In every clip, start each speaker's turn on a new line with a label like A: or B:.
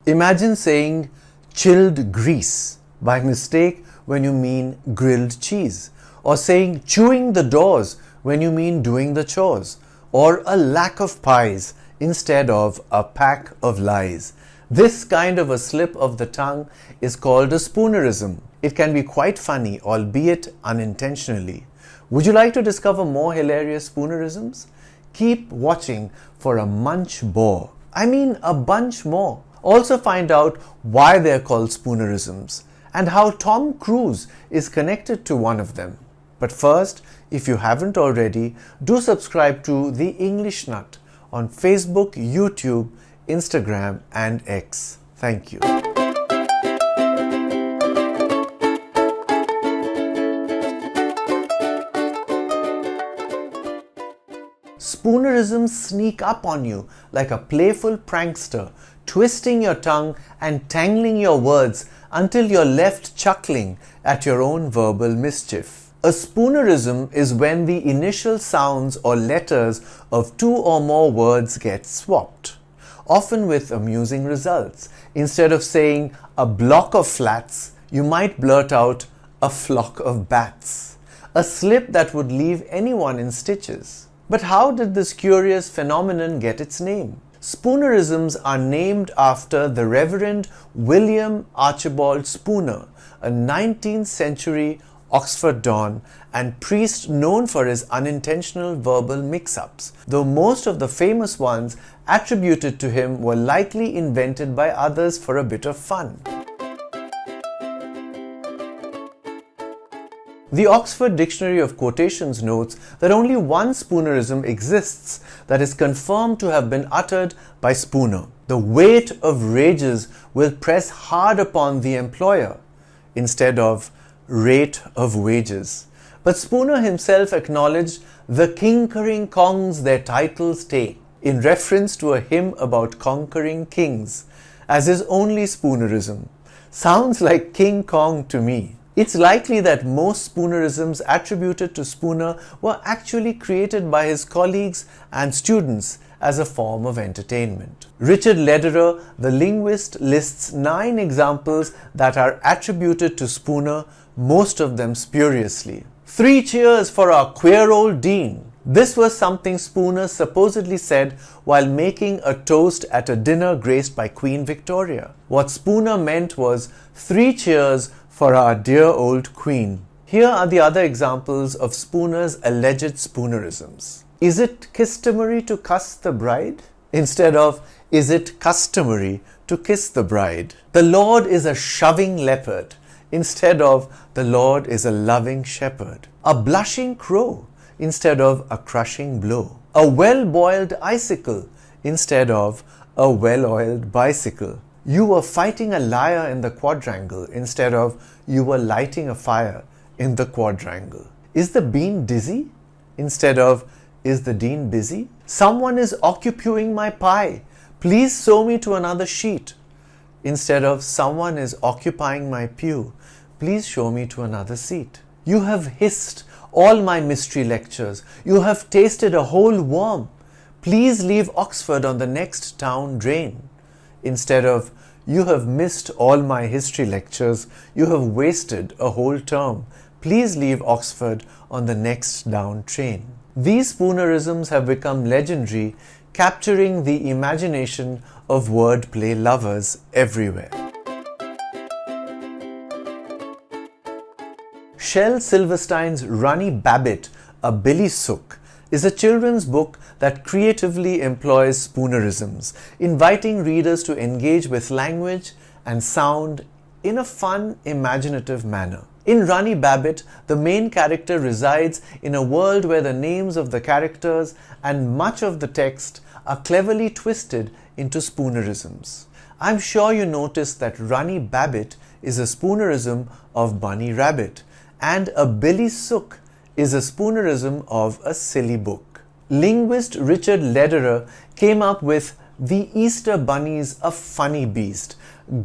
A: Imagine saying chilled grease by mistake when you mean grilled cheese, or saying chewing the doors when you mean doing the chores, or a lack of pies instead of a pack of lies. This kind of a slip of the tongue is called a spoonerism. It can be quite funny, albeit unintentionally. Would you like to discover more hilarious spoonerisms? Keep watching for a bunch more. Also find out why they are called spoonerisms and how Tom Cruise is connected to one of them. But first, if you haven't already, do subscribe to The English Nut on Facebook, YouTube, Instagram and X. Thank you. Spoonerisms sneak up on you like a playful prankster, twisting your tongue and tangling your words until you're left chuckling at your own verbal mischief. A spoonerism is when the initial sounds or letters of two or more words get swapped, often with amusing results. Instead of saying a block of flats, you might blurt out a flock of bats, a slip that would leave anyone in stitches. But how did this curious phenomenon get its name? Spoonerisms are named after the Reverend William Archibald Spooner, a 19th century Oxford don and priest known for his unintentional verbal mix-ups, though most of the famous ones attributed to him were likely invented by others for a bit of fun. The Oxford Dictionary of Quotations notes that only one spoonerism exists that is confirmed to have been uttered by Spooner. The weight of rages will press hard upon the employer instead of rate of wages. But Spooner himself acknowledged the kinkering kongs their titles take in reference to a hymn about conquering kings as his only spoonerism. Sounds like King Kong to me. It's likely that most spoonerisms attributed to Spooner were actually created by his colleagues and students as a form of entertainment. Richard Lederer, the linguist, lists 9 examples that are attributed to Spooner, most of them spuriously. 3 cheers for our queer old dean. This was something Spooner supposedly said while making a toast at a dinner graced by Queen Victoria. What Spooner meant was 3 cheers for our dear old Queen. Here are the other examples of Spooner's alleged spoonerisms. Is it customary to cuss the bride? Instead of, is it customary to kiss the bride? The Lord is a shoving leopard. Instead of, the Lord is a loving shepherd. A blushing crow instead of a crushing blow. A well-boiled icicle instead of a well-oiled bicycle. You were fighting a liar in the quadrangle instead of you were lighting a fire in the quadrangle. Is the bean dizzy instead of is the dean busy? Someone is occupying my pie. Please sew me to another sheet. Instead of someone is occupying my pew. Please show me to another seat. You have hissed all my mystery lectures. You have tasted a whole worm. Please leave Oxford on the next town drain. Instead of you have missed all my history lectures. You have wasted a whole term. Please leave Oxford on the next down train. These spoonerisms have become legendary, capturing the imagination of wordplay lovers everywhere. Shel Silverstein's Runny Babbit, a Billy Sook, is a children's book that creatively employs spoonerisms, inviting readers to engage with language and sound in a fun, imaginative manner. In Runny Babbit, the main character resides in a world where the names of the characters and much of the text are cleverly twisted into spoonerisms. I'm sure you noticed that Runny Babbit is a spoonerism of Bunny Rabbit, and a Billy Sook is a spoonerism of a silly book. Linguist Richard Lederer came up with the Easter Bunny's a funny beast,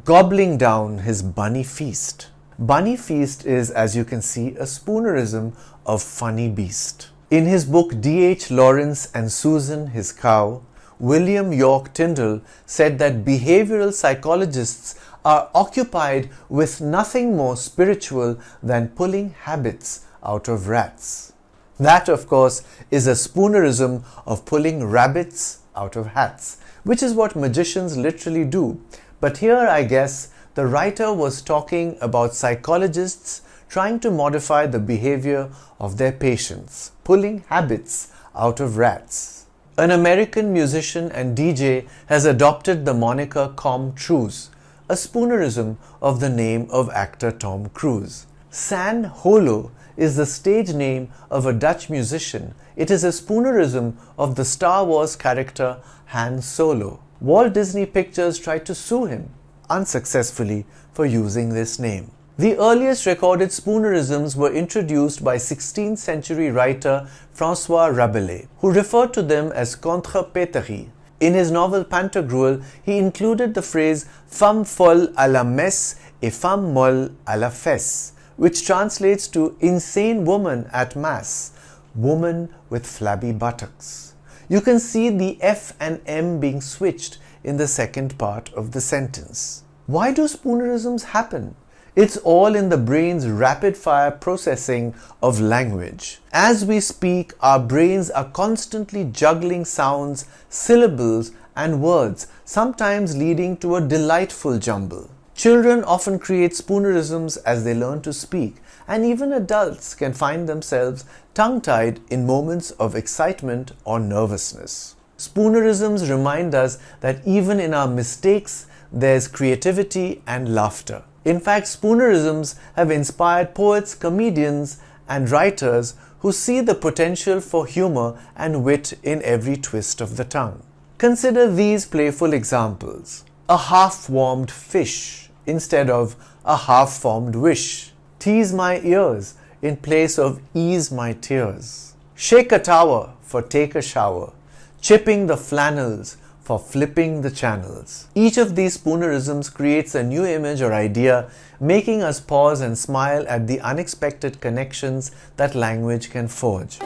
A: gobbling down his bunny feast. Bunny feast is, as you can see, a spoonerism of funny beast. In his book D.H. Lawrence and Susan, His Cow, William York Tyndall said that behavioral psychologists are occupied with nothing more spiritual than pulling habits out of rats. That, of course, is a spoonerism of pulling rabbits out of hats, which is what magicians literally do. But here, I guess, the writer was talking about psychologists trying to modify the behavior of their patients, pulling habits out of rats. An American musician and DJ has adopted the moniker Com Truise, a spoonerism of the name of actor Tom Cruise. San Holo is the stage name of a Dutch musician. It is a spoonerism of the Star Wars character Han Solo. Walt Disney Pictures tried to sue him, unsuccessfully, for using this name. The earliest recorded spoonerisms were introduced by 16th century writer François Rabelais, who referred to them as contre-péteries. In his novel Pantagruel, he included the phrase femme folle à la messe et femme molle à la fesse, which translates to insane woman at mass, woman with flabby buttocks. You can see the F and M being switched in the second part of the sentence. Why do spoonerisms happen? It's all in the brain's rapid-fire processing of language. As we speak, our brains are constantly juggling sounds, syllables, and words, sometimes leading to a delightful jumble. Children often create spoonerisms as they learn to speak, and even adults can find themselves tongue-tied in moments of excitement or nervousness. Spoonerisms remind us that even in our mistakes, there's creativity and laughter. In fact, spoonerisms have inspired poets, comedians, and writers who see the potential for humor and wit in every twist of the tongue. Consider these playful examples. A half-warmed fish instead of a half-formed wish. Tease my ears in place of ease my tears. Shake a tower for take a shower. Chipping the flannels for flipping the channels. Each of these spoonerisms creates a new image or idea, making us pause and smile at the unexpected connections that language can forge.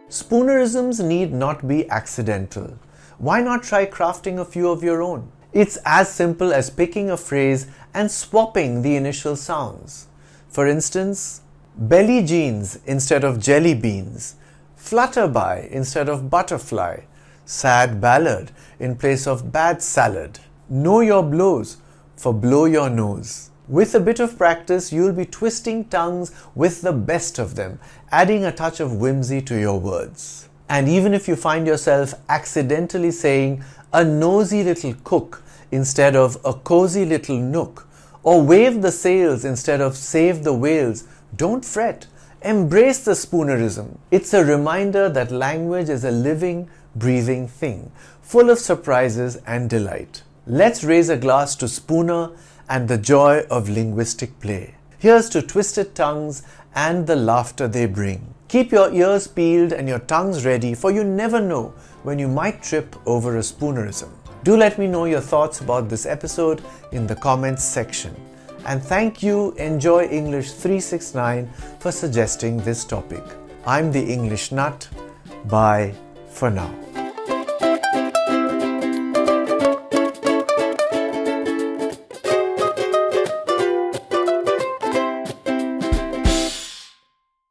A: Spoonerisms need not be accidental. Why not try crafting a few of your own? It's as simple as picking a phrase and swapping the initial sounds. For instance, belly jeans instead of jelly beans, flutterby instead of butterfly, sad ballad in place of bad salad, know your blows for blow your nose. With a bit of practice, you'll be twisting tongues with the best of them, adding a touch of whimsy to your words. And even if you find yourself accidentally saying a nosy little cook instead of a cozy little nook, or wave the sails instead of save the whales, don't fret. Embrace the spoonerism. It's a reminder that language is a living, breathing thing, full of surprises and delight. Let's raise a glass to Spooner and the joy of linguistic play. Here's to twisted tongues and the laughter they bring. Keep your ears peeled and your tongues ready, for you never know when you might trip over a spoonerism. Do let me know your thoughts about this episode in the comments section. And thank you, Enjoy English 369, for suggesting this topic. I'm the English Nut. Bye for now.